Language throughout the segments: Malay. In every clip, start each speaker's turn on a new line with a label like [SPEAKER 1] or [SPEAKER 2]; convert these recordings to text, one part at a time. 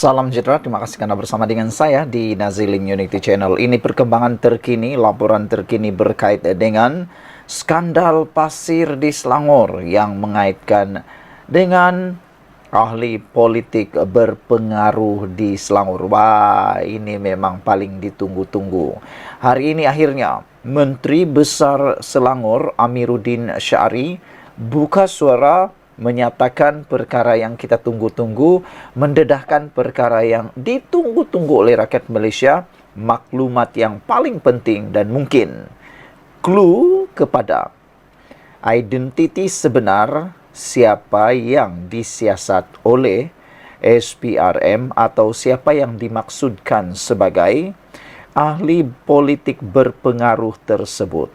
[SPEAKER 1] Salam sejahtera, terima kasih karena bersama dengan saya di Nazilin Unity Channel. Ini perkembangan terkini, laporan terkini berkait dengan skandal pasir di Selangor yang mengaitkan dengan ahli politik berpengaruh di Selangor. Wah, ini memang paling ditunggu-tunggu. Hari ini akhirnya Menteri Besar Selangor Amiruddin Syari buka suara, menyatakan perkara yang kita tunggu-tunggu, mendedahkan perkara yang ditunggu-tunggu oleh rakyat Malaysia, maklumat yang paling penting dan mungkin clue kepada identiti sebenar siapa yang disiasat oleh SPRM atau siapa yang dimaksudkan sebagai ahli politik berpengaruh tersebut.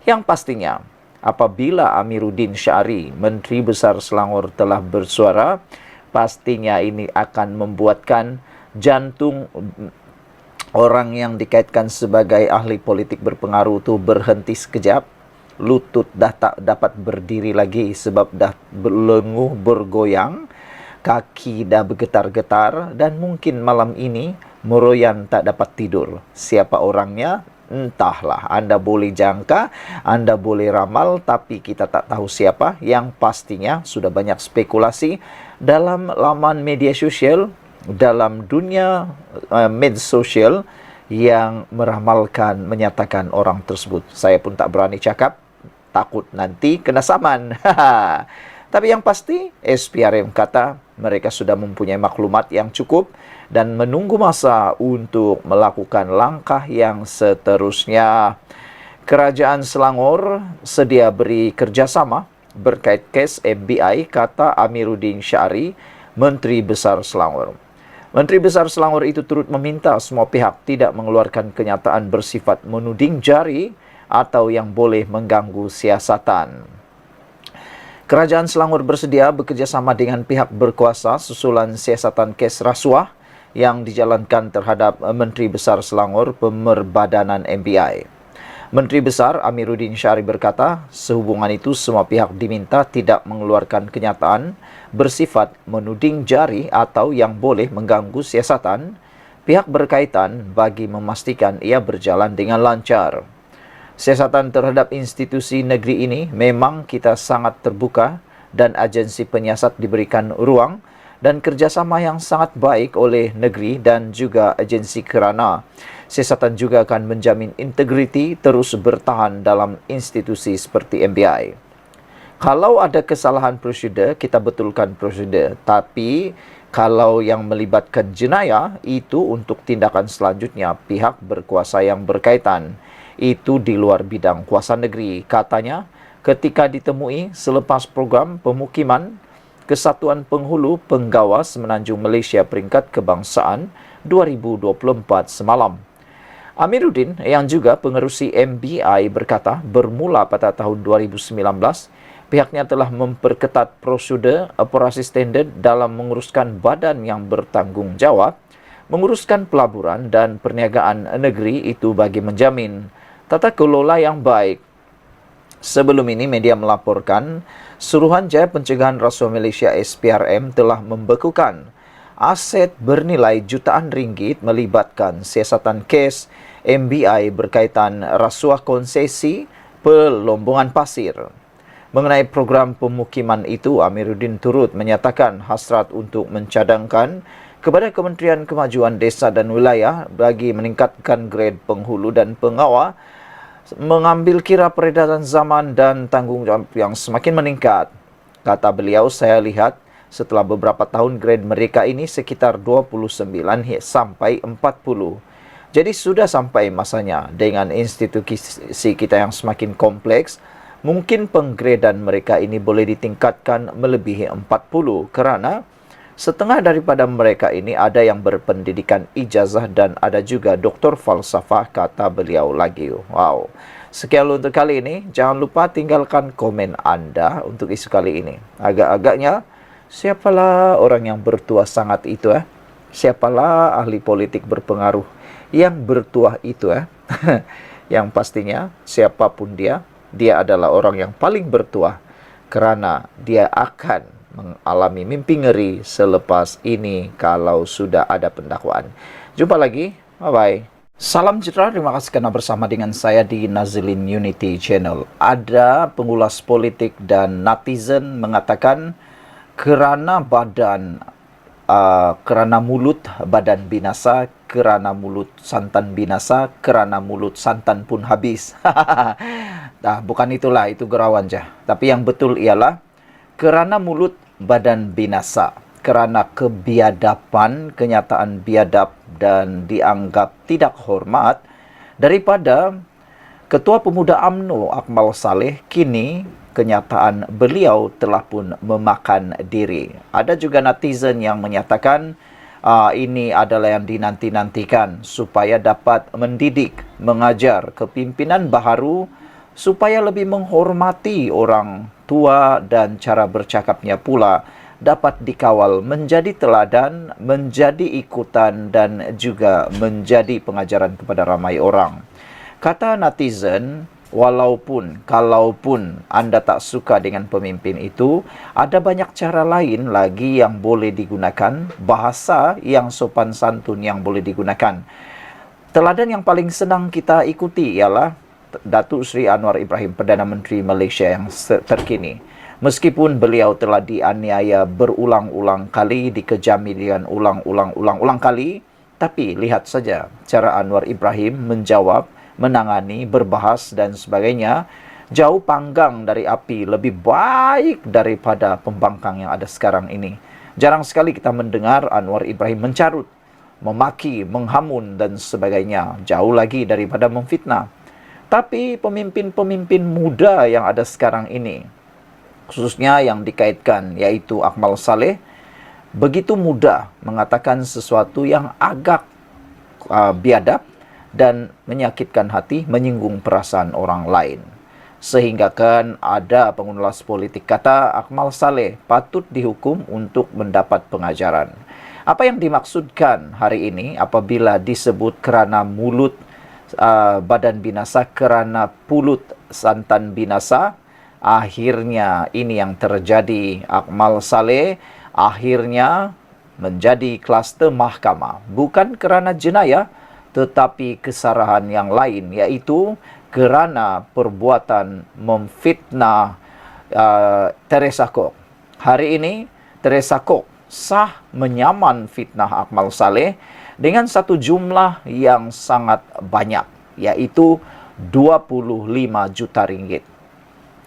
[SPEAKER 1] Yang pastinya, apabila Amiruddin Syari, Menteri Besar Selangor telah bersuara, pastinya ini akan membuatkan jantung orang yang dikaitkan sebagai ahli politik berpengaruh itu berhenti sekejap. Lutut dah tak dapat berdiri lagi sebab dah berlenguh bergoyang. Kaki dah bergetar-getar dan mungkin malam ini meroyan tak dapat tidur. Siapa orangnya? Entahlah, Anda boleh jangka, Anda boleh ramal, tapi kita tak tahu siapa. Yang pastinya sudah banyak spekulasi dalam laman media sosial, dalam dunia media sosial yang meramalkan, menyatakan orang tersebut. Saya pun tak berani cakap, takut nanti kena saman. Tapi yang pasti, SPRM kata mereka sudah mempunyai maklumat yang cukup dan menunggu masa untuk melakukan langkah yang seterusnya. Kerajaan Selangor sedia beri kerjasama berkait kes MBI, kata Amiruddin Syari, Menteri Besar Selangor. Menteri Besar Selangor itu turut meminta semua pihak tidak mengeluarkan kenyataan bersifat menuding jari atau yang boleh mengganggu siasatan. Kerajaan Selangor bersedia bekerjasama dengan pihak berkuasa susulan siasatan kes rasuah yang dijalankan terhadap Menteri Besar Selangor Pemerbadanan MBI. Menteri Besar Amiruddin Syari berkata, sehubungan itu semua pihak diminta tidak mengeluarkan kenyataan bersifat menuding jari atau yang boleh mengganggu siasatan pihak berkaitan bagi memastikan ia berjalan dengan lancar. Siasatan terhadap institusi negeri ini memang kita sangat terbuka dan agensi penyiasat diberikan ruang dan kerjasama yang sangat baik oleh negeri dan juga agensi kerana siasatan juga akan menjamin integriti terus bertahan dalam institusi seperti MBI. Kalau ada kesalahan prosedur, kita betulkan prosedur. Tapi kalau yang melibatkan jenayah, itu untuk tindakan selanjutnya pihak berkuasa yang berkaitan. Itu di luar bidang kuasa negeri, katanya ketika ditemui selepas program pemukiman Kesatuan Penghulu Penggawas Semenanjung Malaysia Peringkat Kebangsaan 2024 semalam. Amiruddin yang juga pengerusi MBI berkata, bermula pada tahun 2019, pihaknya telah memperketat prosedur operasi standard dalam menguruskan badan yang bertanggungjawab, menguruskan pelaburan dan perniagaan negeri itu bagi menjamin tata kelola yang baik. Sebelum ini, media melaporkan Suruhanjaya Pencegahan Rasuah Malaysia SPRM telah membekukan aset bernilai jutaan ringgit melibatkan siasatan kes MBI berkaitan rasuah konsesi pelombongan pasir. Mengenai program pemukiman itu, Amiruddin turut menyatakan hasrat untuk mencadangkan kepada Kementerian Kemajuan Desa dan Wilayah bagi meningkatkan grade penghulu dan pengawal, mengambil kira peredaran zaman dan tanggungjawab yang semakin meningkat. Kata beliau, saya lihat setelah beberapa tahun grade mereka ini sekitar 29 sampai 40. Jadi sudah sampai masanya dengan institusi kita yang semakin kompleks, mungkin penggradean mereka ini boleh ditingkatkan melebihi 40 kerana setengah daripada mereka ini ada yang berpendidikan ijazah dan ada juga doktor falsafah, kata beliau lagi. Wow. Sekian untuk kali ini. Jangan lupa tinggalkan komen anda untuk isu kali ini. Agak-agaknya, siapalah orang yang bertuah sangat itu? Siapalah ahli politik berpengaruh yang bertuah itu? Yang pastinya, siapapun dia adalah orang yang paling bertuah kerana dia akan mengalami mimpi ngeri selepas ini kalau sudah ada pendakwaan. Jumpa lagi, bye-bye. Salam sejahtera, terima kasih karena bersama dengan saya di Nazilin Unity Channel. Ada pengulas politik dan netizen mengatakan kerana mulut badan binasa, kerana mulut santan binasa, kerana mulut santan pun habis. Nah, bukan itulah, itu gurauan je. Tapi yang betul ialah kerana mulut badan binasa, kerana kebiadapan, kenyataan biadab dan dianggap tidak hormat daripada Ketua Pemuda UMNO Akmal Saleh, kini kenyataan beliau telah pun memakan diri. Ada juga netizen yang menyatakan ini adalah yang dinanti-nantikan supaya dapat mendidik, mengajar kepimpinan baharu supaya lebih menghormati orang tua dan cara bercakapnya pula dapat dikawal menjadi teladan, menjadi ikutan dan juga menjadi pengajaran kepada ramai orang. Kata netizen, kalaupun anda tak suka dengan pemimpin itu, ada banyak cara lain lagi yang boleh digunakan, bahasa yang sopan santun yang boleh digunakan. Teladan yang paling senang kita ikuti ialah Datuk Seri Anwar Ibrahim, Perdana Menteri Malaysia yang terkini. Meskipun beliau telah dianiaya berulang-ulang kali, dikejami dengan ulang-ulang kali, tapi lihat saja cara Anwar Ibrahim menjawab, menangani, berbahas dan sebagainya, jauh panggang dari api, lebih baik daripada pembangkang yang ada sekarang ini. Jarang sekali kita mendengar Anwar Ibrahim mencarut, memaki, menghamun dan sebagainya, jauh lagi daripada memfitnah. Tapi pemimpin-pemimpin muda yang ada sekarang ini, khususnya yang dikaitkan yaitu Akmal Saleh, begitu mudah mengatakan sesuatu yang agak biadab dan menyakitkan hati, menyinggung perasaan orang lain. Sehingga kan ada pengulas politik kata Akmal Saleh patut dihukum untuk mendapat pengajaran. Apa yang dimaksudkan hari ini apabila disebut kerana mulut badan binasa, kerana pulut santan binasa? Akhirnya ini yang terjadi. Akmal Saleh akhirnya menjadi kluster mahkamah. Bukan kerana jenayah, tetapi kesalahan yang lain, yaitu kerana perbuatan memfitnah Teresa Kok. Hari ini Teresa Kok sah menyaman fitnah Akmal Saleh dengan satu jumlah yang sangat banyak, yaitu 25 juta ringgit.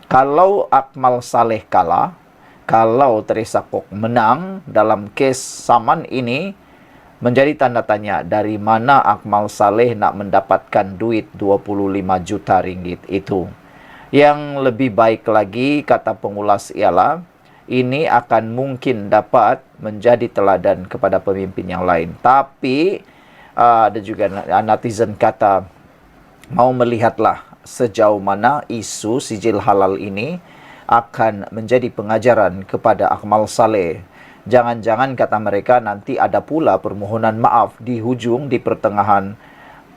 [SPEAKER 1] Kalau Akmal Saleh kalah, kalau Teresa Kok menang dalam kes saman ini, menjadi tanda tanya dari mana Akmal Saleh nak mendapatkan duit 25 juta ringgit itu. Yang lebih baik lagi, kata pengulas ialah, ini akan mungkin dapat menjadi teladan kepada pemimpin yang lain. Tapi ada juga netizen kata, mau melihatlah sejauh mana isu sijil halal ini akan menjadi pengajaran kepada Akmal Saleh. Jangan-jangan, kata mereka, nanti ada pula permohonan maaf di hujung, di pertengahan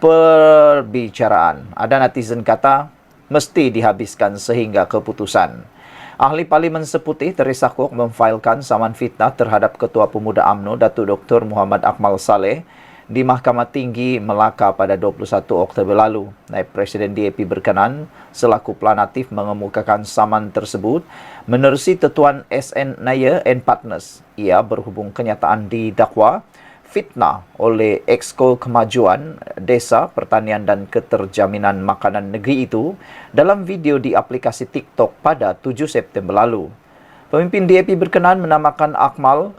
[SPEAKER 1] perbicaraan. Ada netizen kata, mesti dihabiskan sehingga keputusan. Ahli Parlimen Seputih Teresa Kok memfailkan saman fitnah terhadap Ketua Pemuda UMNO Datuk Dr. Muhammad Akmal Saleh di Mahkamah Tinggi Melaka pada 21 Oktober lalu. Naib Presiden DAP berkenan selaku pelanatif mengemukakan saman tersebut menerusi Tetuan SN Naya and Partners. Ia berhubung kenyataan didakwa fitnah oleh Exco Kemajuan Desa, Pertanian dan Keterjaminan Makanan Negeri itu dalam video di aplikasi TikTok pada 7 September lalu. Pemimpin DAP berkenan menamakan Akmal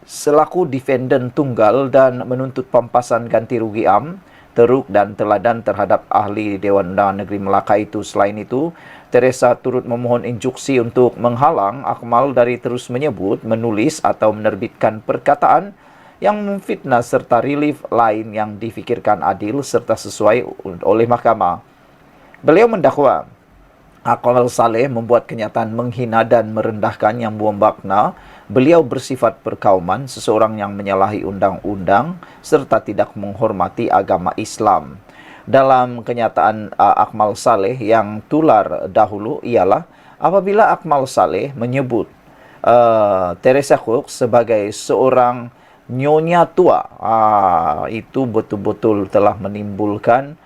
[SPEAKER 1] selaku defendant tunggal dan menuntut pampasan ganti rugi am, teruk dan teladan terhadap ahli Dewan Undangan Negeri Melaka itu. Selain itu, Teresa turut memohon instruksi untuk menghalang Akmal dari terus menyebut, menulis atau menerbitkan perkataan yang memfitnah serta relief lain yang difikirkan adil serta sesuai oleh mahkamah. Beliau mendakwa Akmal Saleh membuat kenyataan menghina dan merendahkan yang bermakna beliau bersifat perkauman, seseorang yang menyalahi undang-undang serta tidak menghormati agama Islam. Dalam kenyataan Akmal Saleh yang tular dahulu ialah apabila Akmal Saleh menyebut Teresa Cook sebagai seorang nyonya tua. Itu betul-betul telah menimbulkan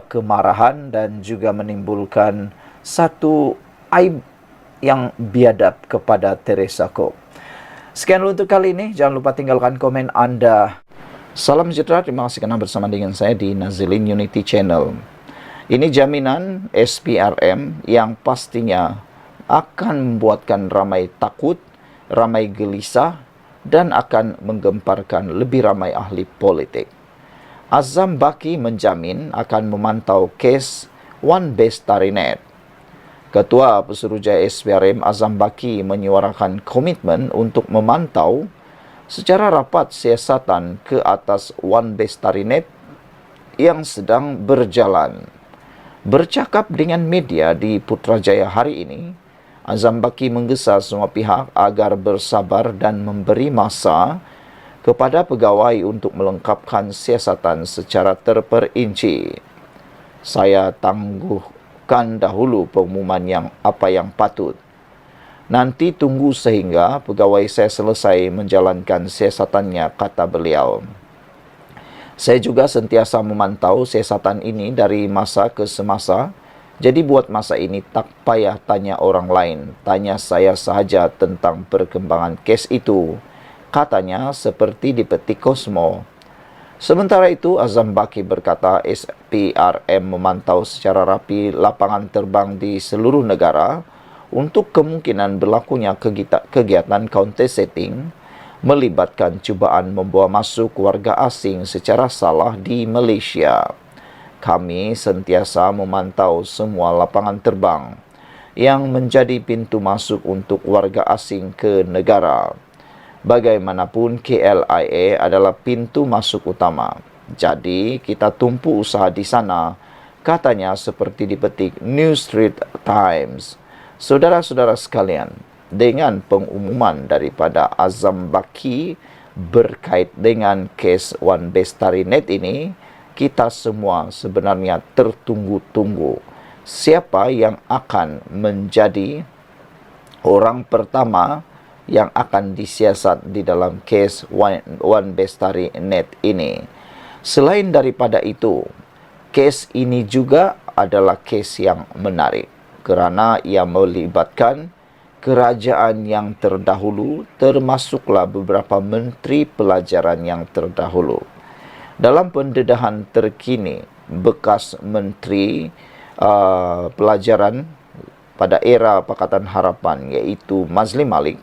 [SPEAKER 1] kemarahan dan juga menimbulkan satu aib yang biadab kepada Teresa Cook. Sekian untuk kali ini. Jangan lupa tinggalkan komen Anda. Salam sejahtera. Terima kasih kerana bersama dengan saya di Nazilin Unity Channel. Ini jaminan SPRM yang pastinya akan membuatkan ramai takut, ramai gelisah, dan akan menggemparkan lebih ramai ahli politik. Azam Baki menjamin akan memantau kes Wan Bestarinet. Ketua Pesuruhjaya SPRM Azam Baki menyuarakan komitmen untuk memantau secara rapat siasatan ke atas Wan Bestarinet yang sedang berjalan. Bercakap dengan media di Putrajaya hari ini, Azam Baki menggesa semua pihak agar bersabar dan memberi masa kepada pegawai untuk melengkapkan siasatan secara terperinci. Saya tangguhkan dahulu pengumuman apa yang patut. Nanti tunggu sehingga pegawai saya selesai menjalankan siasatannya, kata beliau. Saya juga sentiasa memantau siasatan ini dari masa ke semasa. Jadi buat masa ini tak payah tanya orang lain. Tanya saya sahaja tentang perkembangan kes itu. Katanya seperti di peti Kosmo. Sementara itu, Azam Baki berkata SPRM memantau secara rapi lapangan terbang di seluruh negara untuk kemungkinan berlakunya kegiatan counter setting melibatkan cubaan membawa masuk warga asing secara salah di Malaysia. Kami sentiasa memantau semua lapangan terbang yang menjadi pintu masuk untuk warga asing ke negara. Bagaimanapun KLIA adalah pintu masuk utama. Jadi kita tumpu usaha di sana, katanya seperti dipetik New Street Times. Saudara-saudara sekalian, dengan pengumuman daripada Azam Baki berkait dengan kes Wan Bestarinet ini, kita semua sebenarnya tertunggu-tunggu siapa yang akan menjadi orang pertama yang akan disiasat di dalam kes Wan Bestarinet ini. Selain daripada itu, kes ini juga adalah kes yang menarik kerana ia melibatkan kerajaan yang terdahulu, termasuklah beberapa menteri pelajaran yang terdahulu. Dalam pendedahan terkini, bekas menteri pelajaran pada era Pakatan Harapan iaitu Mazli Malik,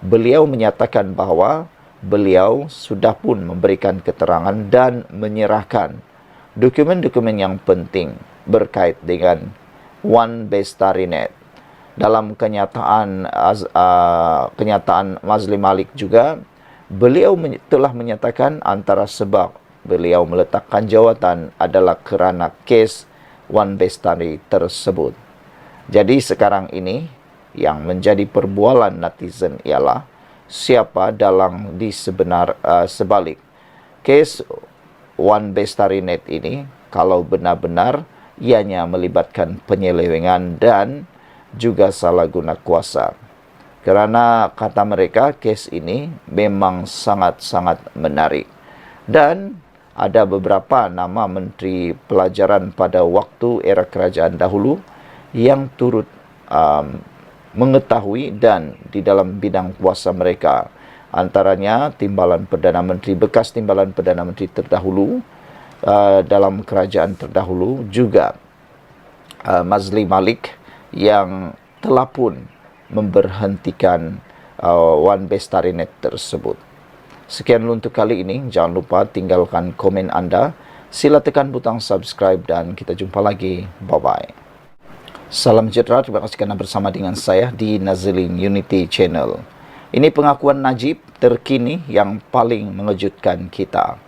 [SPEAKER 1] beliau menyatakan bahawa beliau sudah pun memberikan keterangan dan menyerahkan dokumen-dokumen yang penting berkait dengan Wan Bestarinet. Dalam kenyataan Mazli Malik juga, beliau telah menyatakan antara sebab beliau meletakkan jawatan adalah kerana kes Wan Bestari tersebut. Jadi sekarang ini yang menjadi perbualan netizen ialah siapa dalang di sebalik kes Wan Bestarinet ini, kalau benar-benar ianya melibatkan penyelewengan dan juga salah guna kuasa. Kerana kata mereka, kes ini memang sangat-sangat menarik. Dan ada beberapa nama menteri pelajaran pada waktu era kerajaan dahulu yang turut mengetahui dan di dalam bidang kuasa mereka. Antaranya timbalan Perdana Menteri, bekas timbalan Perdana Menteri terdahulu dalam kerajaan terdahulu, juga Mazli Malik yang telah pun memberhentikan Wan Bestarinet tersebut. Sekian untuk kali ini. Jangan lupa tinggalkan komen Anda. Sila tekan butang subscribe dan kita jumpa lagi. Bye-bye. Salam sejahtera. Terima kasih kerana bersama dengan saya di Nazilin Unity Channel. Ini pengakuan Najib terkini yang paling mengejutkan kita.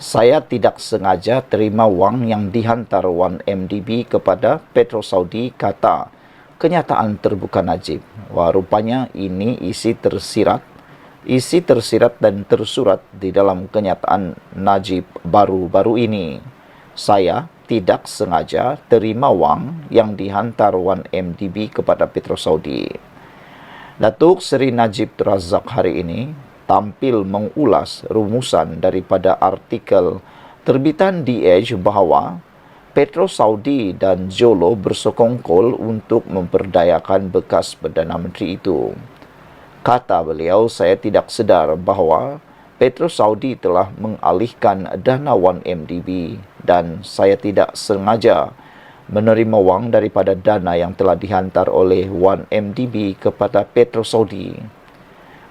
[SPEAKER 1] Saya tidak sengaja terima wang yang dihantar Wan MDB kepada Petro Saudi, kata kenyataan terbuka Najib. Wah, rupanya ini isi tersirat dan tersurat di dalam kenyataan Najib baru-baru ini. Saya tidak sengaja terima wang yang dihantar Wan MDB kepada Petro Saudi. Datuk Seri Najib Razak hari ini tampil mengulas rumusan daripada artikel terbitan The Edge bahawa Petro Saudi dan Jolo bersekongkol untuk memperdayakan bekas Perdana Menteri itu. Kata beliau, saya tidak sedar bahawa Petro Saudi telah mengalihkan dana 1MDB dan saya tidak sengaja menerima wang daripada dana yang telah dihantar oleh 1MDB kepada Petro Saudi.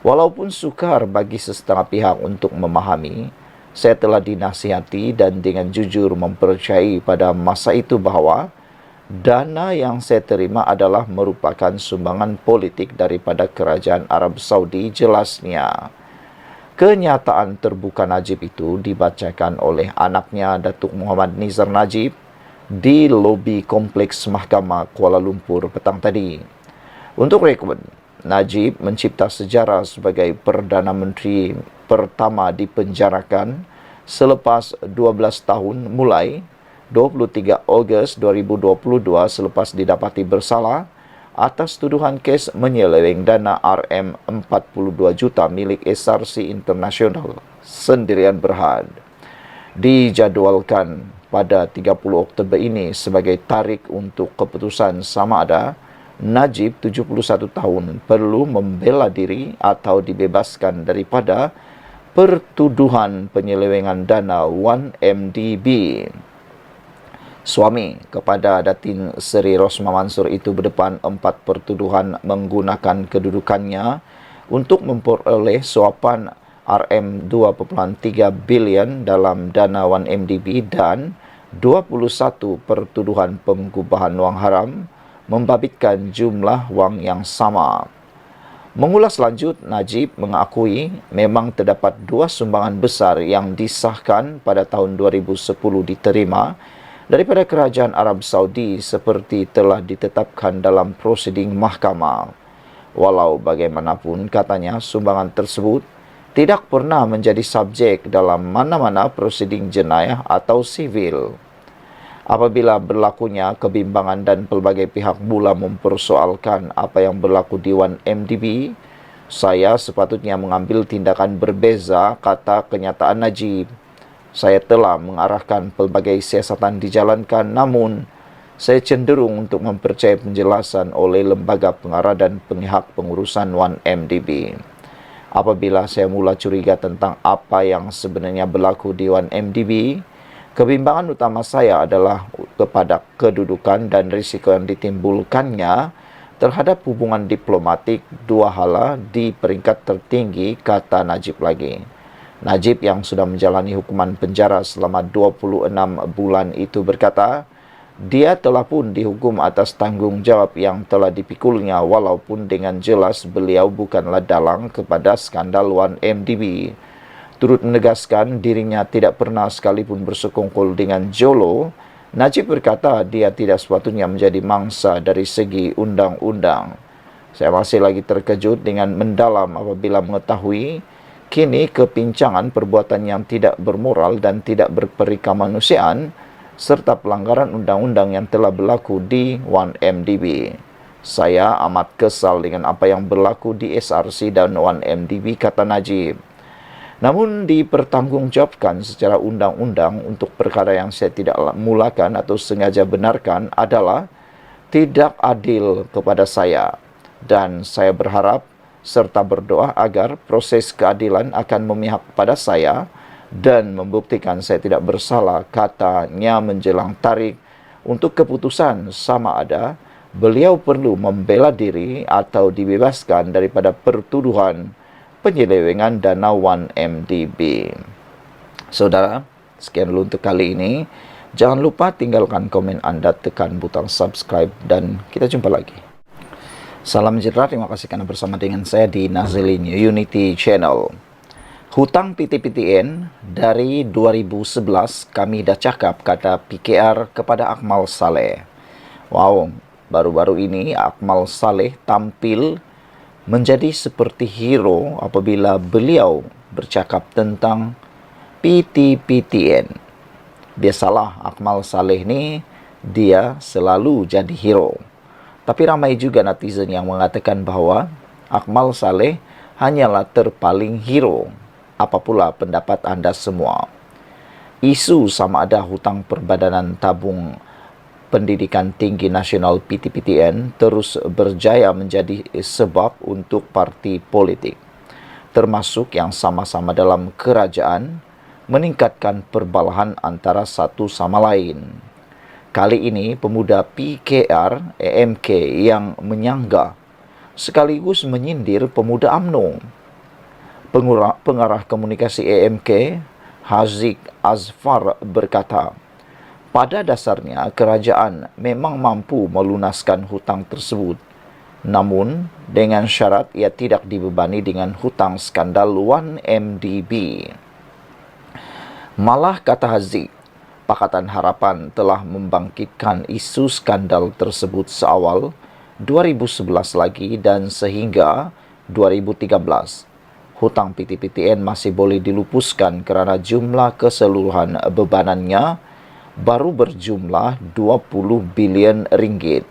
[SPEAKER 1] Walaupun sukar bagi sesetengah pihak untuk memahami, saya telah dinasihati dan dengan jujur mempercayai pada masa itu bahawa dana yang saya terima adalah merupakan sumbangan politik daripada Kerajaan Arab Saudi, jelasnya. Kenyataan terbuka Najib itu dibacakan oleh anaknya Datuk Muhammad Nizar Najib di lobi Kompleks Mahkamah Kuala Lumpur petang tadi. Untuk rekod, Najib mencipta sejarah sebagai Perdana Menteri pertama dipenjarakan selepas 12 tahun mulai 23 Ogos 2022 selepas didapati bersalah atas tuduhan kes menyeleweng dana RM42 juta milik SRC International Sendirian Berhad. Dijadualkan pada 30 Oktober ini sebagai tarikh untuk keputusan sama ada Najib 71 tahun perlu membela diri atau dibebaskan daripada pertuduhan penyelewengan dana 1MDB. Suami kepada Datin Seri Rosmah Mansor itu berdepan 4 pertuduhan menggunakan kedudukannya untuk memperoleh suapan RM2.3 bilion dalam dana 1MDB dan 21 pertuduhan pengubahan wang haram membabitkan jumlah wang yang sama. Mengulas lanjut, Najib mengakui memang terdapat 2 sumbangan besar yang disahkan pada tahun 2010 diterima daripada Kerajaan Arab Saudi seperti telah ditetapkan dalam prosiding mahkamah. Walau bagaimanapun, katanya, sumbangan tersebut tidak pernah menjadi subjek dalam mana-mana prosiding jenayah atau sivil. Apabila berlakunya kebimbangan dan pelbagai pihak mula mempersoalkan apa yang berlaku di 1MDB, saya sepatutnya mengambil tindakan berbeza, kata kenyataan Najib. Saya telah mengarahkan pelbagai siasatan dijalankan, namun saya cenderung untuk mempercayai penjelasan oleh lembaga pengarah dan pihak pengurusan 1MDB. Apabila saya mula curiga tentang apa yang sebenarnya berlaku di 1MDB, kebimbangan utama saya adalah kepada kedudukan dan risiko yang ditimbulkannya terhadap hubungan diplomatik dua hala di peringkat tertinggi, kata Najib lagi. Najib yang sudah menjalani hukuman penjara selama 26 bulan itu berkata, dia telah pun dihukum atas tanggungjawab yang telah dipikulnya walaupun dengan jelas beliau bukanlah dalang kepada skandal 1MDB. Turut menegaskan dirinya tidak pernah sekalipun bersekongkol dengan Jolo, Najib berkata dia tidak sepatutnya menjadi mangsa dari segi undang-undang. Saya masih lagi terkejut dengan mendalam apabila mengetahui kini kepincangan perbuatan yang tidak bermoral dan tidak berperikamanusiaan serta pelanggaran undang-undang yang telah berlaku di 1MDB. Saya amat kesal dengan apa yang berlaku di SRC dan 1MDB, kata Najib. Namun dipertanggungjawabkan secara undang-undang untuk perkara yang saya tidak mulakan atau sengaja benarkan adalah tidak adil kepada saya. Dan saya berharap serta berdoa agar proses keadilan akan memihak pada saya dan membuktikan saya tidak bersalah, katanya menjelang tarikh untuk keputusan sama ada beliau perlu membela diri atau dibebaskan daripada pertuduhan penyelewengan dana 1MDB. Saudara, sekian dulu untuk kali ini. Jangan lupa tinggalkan komen Anda, tekan butang subscribe dan kita jumpa lagi. Salam sejahtera, terima kasih karena bersama dengan saya di Nazilin Unity Channel. Hutang PT-PTN dari 2011 kami dah cakap, kata PKR kepada Akmal Saleh. Wow, baru-baru ini Akmal Saleh tampil menjadi seperti hero apabila beliau bercakap tentang PT-PTN. Biasalah Akmal Saleh ni dia selalu jadi hero. Tapi ramai juga netizen yang mengatakan bahawa Akmal Saleh hanyalah terpaling hero. Apa pula pendapat Anda semua? Isu sama ada hutang Perbadanan Tabung Pendidikan Tinggi Nasional PTPTN terus berjaya menjadi sebab untuk parti politik, termasuk yang sama-sama dalam kerajaan, meningkatkan perbalahan antara satu sama lain. Kali ini pemuda PKR EMK yang menyanggah sekaligus menyindir pemuda UMNO. Pengarah komunikasi EMK, Haziq Azfar berkata, pada dasarnya kerajaan memang mampu melunaskan hutang tersebut, namun dengan syarat ia tidak dibebani dengan hutang skandal 1MDB. Malah kata Haziq, Pakatan Harapan telah membangkitkan isu skandal tersebut seawal 2011 lagi dan sehingga 2013. Hutang PTPTN masih boleh dilupuskan kerana jumlah keseluruhan bebanannya baru berjumlah 20 bilion ringgit.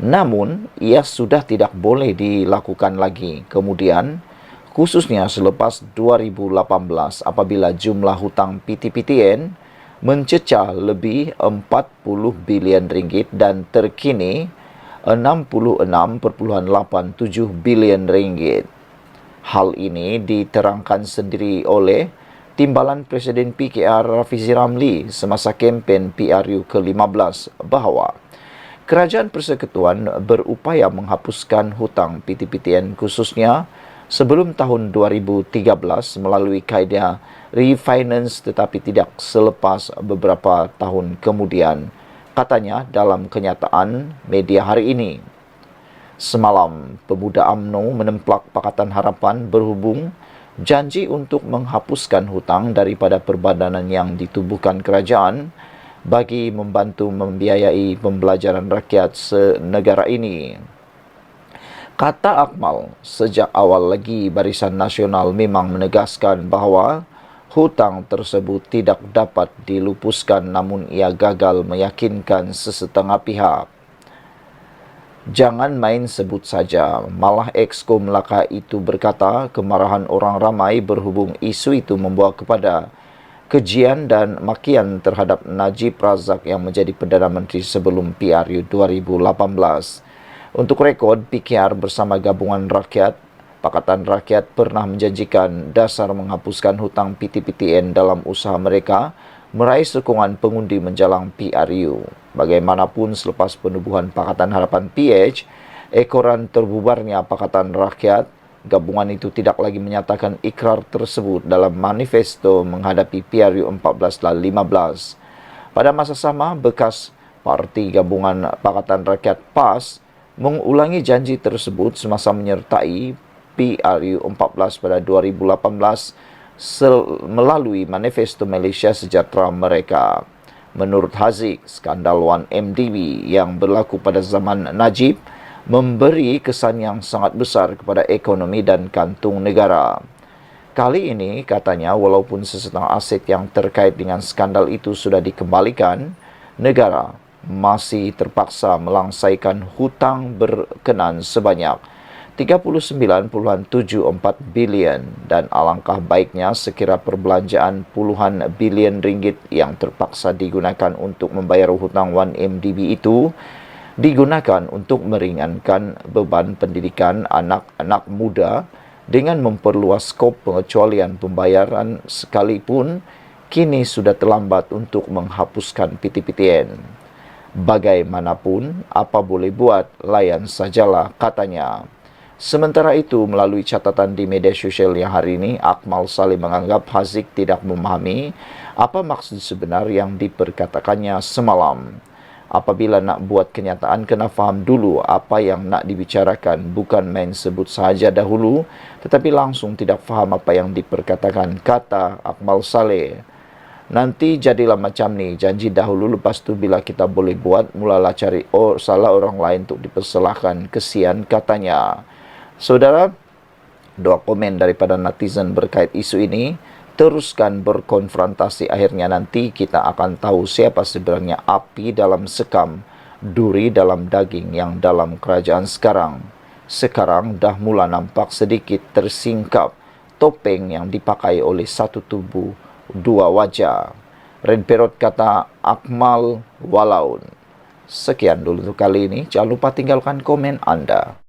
[SPEAKER 1] Namun, ia sudah tidak boleh dilakukan lagi. Kemudian, khususnya selepas 2018 apabila jumlah hutang PTPTN mencecah lebih 40 bilion ringgit dan terkini 66.87 bilion ringgit. Hal ini diterangkan sendiri oleh Timbalan Presiden PKR Rafizi Ramli semasa kempen PRU ke-15 bahawa Kerajaan Persekutuan berupaya menghapuskan hutang PTPTN khususnya sebelum tahun 2013 melalui kaedah refinance tetapi tidak selepas beberapa tahun kemudian, katanya dalam kenyataan media hari ini. Semalam, pemuda UMNO menemplak Pakatan Harapan berhubung janji untuk menghapuskan hutang daripada perbadanan yang ditubuhkan kerajaan bagi membantu membiayai pembelajaran rakyat senegara ini. Kata Akmal, sejak awal lagi Barisan Nasional memang menegaskan bahawa hutang tersebut tidak dapat dilupuskan namun ia gagal meyakinkan sesetengah pihak. Jangan main sebut saja, malah Exco Melaka itu berkata kemarahan orang ramai berhubung isu itu membawa kepada kejian dan makian terhadap Najib Razak yang menjadi Perdana Menteri sebelum PRU 2018. Untuk rekod, PKR bersama Gabungan Rakyat, Pakatan Rakyat pernah menjanjikan dasar menghapuskan hutang PTPTN dalam usaha mereka meraih sokongan pengundi menjelang PRU. Bagaimanapun selepas penubuhan Pakatan Harapan PH, ekoran terbubarnya Pakatan Rakyat, gabungan itu tidak lagi menyatakan ikrar tersebut dalam manifesto menghadapi PRU 14 dan 15. Pada masa sama, bekas Parti Gabungan Pakatan Rakyat PAS mengulangi janji tersebut semasa menyertai PRU 14 pada 2018 melalui manifesto Malaysia Sejahtera mereka. Menurut Haziq, skandal 1MDB yang berlaku pada zaman Najib memberi kesan yang sangat besar kepada ekonomi dan kantung negara. Kali ini, katanya, walaupun sesetengah aset yang terkait dengan skandal itu sudah dikembalikan, negara masih terpaksa melangsaikan hutang berkenan sebanyak 39.74 bilion dan alangkah baiknya sekira perbelanjaan puluhan bilion ringgit yang terpaksa digunakan untuk membayar hutang 1MDB itu digunakan untuk meringankan beban pendidikan anak-anak muda dengan memperluas skop pengecualian pembayaran sekalipun kini sudah terlambat untuk menghapuskan PTPTN. Bagaimanapun, apa boleh buat, layan sajalah, katanya. Sementara itu, melalui catatan di media sosial yang hari ini, Akmal Saleh menganggap Haziq tidak memahami apa maksud sebenar yang diperkatakannya semalam. Apabila nak buat kenyataan, kena faham dulu apa yang nak dibicarakan, bukan main sebut sahaja dahulu, tetapi langsung tidak faham apa yang diperkatakan, kata Akmal Saleh. Nanti jadilah macam ni, janji dahulu, lepas tu bila kita boleh buat, mulalah cari salah orang lain untuk dipersalahkan, kesian, katanya. Saudara, dua komen daripada netizen berkait isu ini. Teruskan berkonfrontasi, akhirnya nanti kita akan tahu siapa sebenarnya api dalam sekam, duri dalam daging yang dalam kerajaan sekarang. sekarang dah mula nampak sedikit tersingkap topeng yang dipakai oleh satu tubuh, dua wajah. Red Perot kata Akmal Walaun. Sekian dulu untuk kali ini. Jangan lupa tinggalkan komen Anda.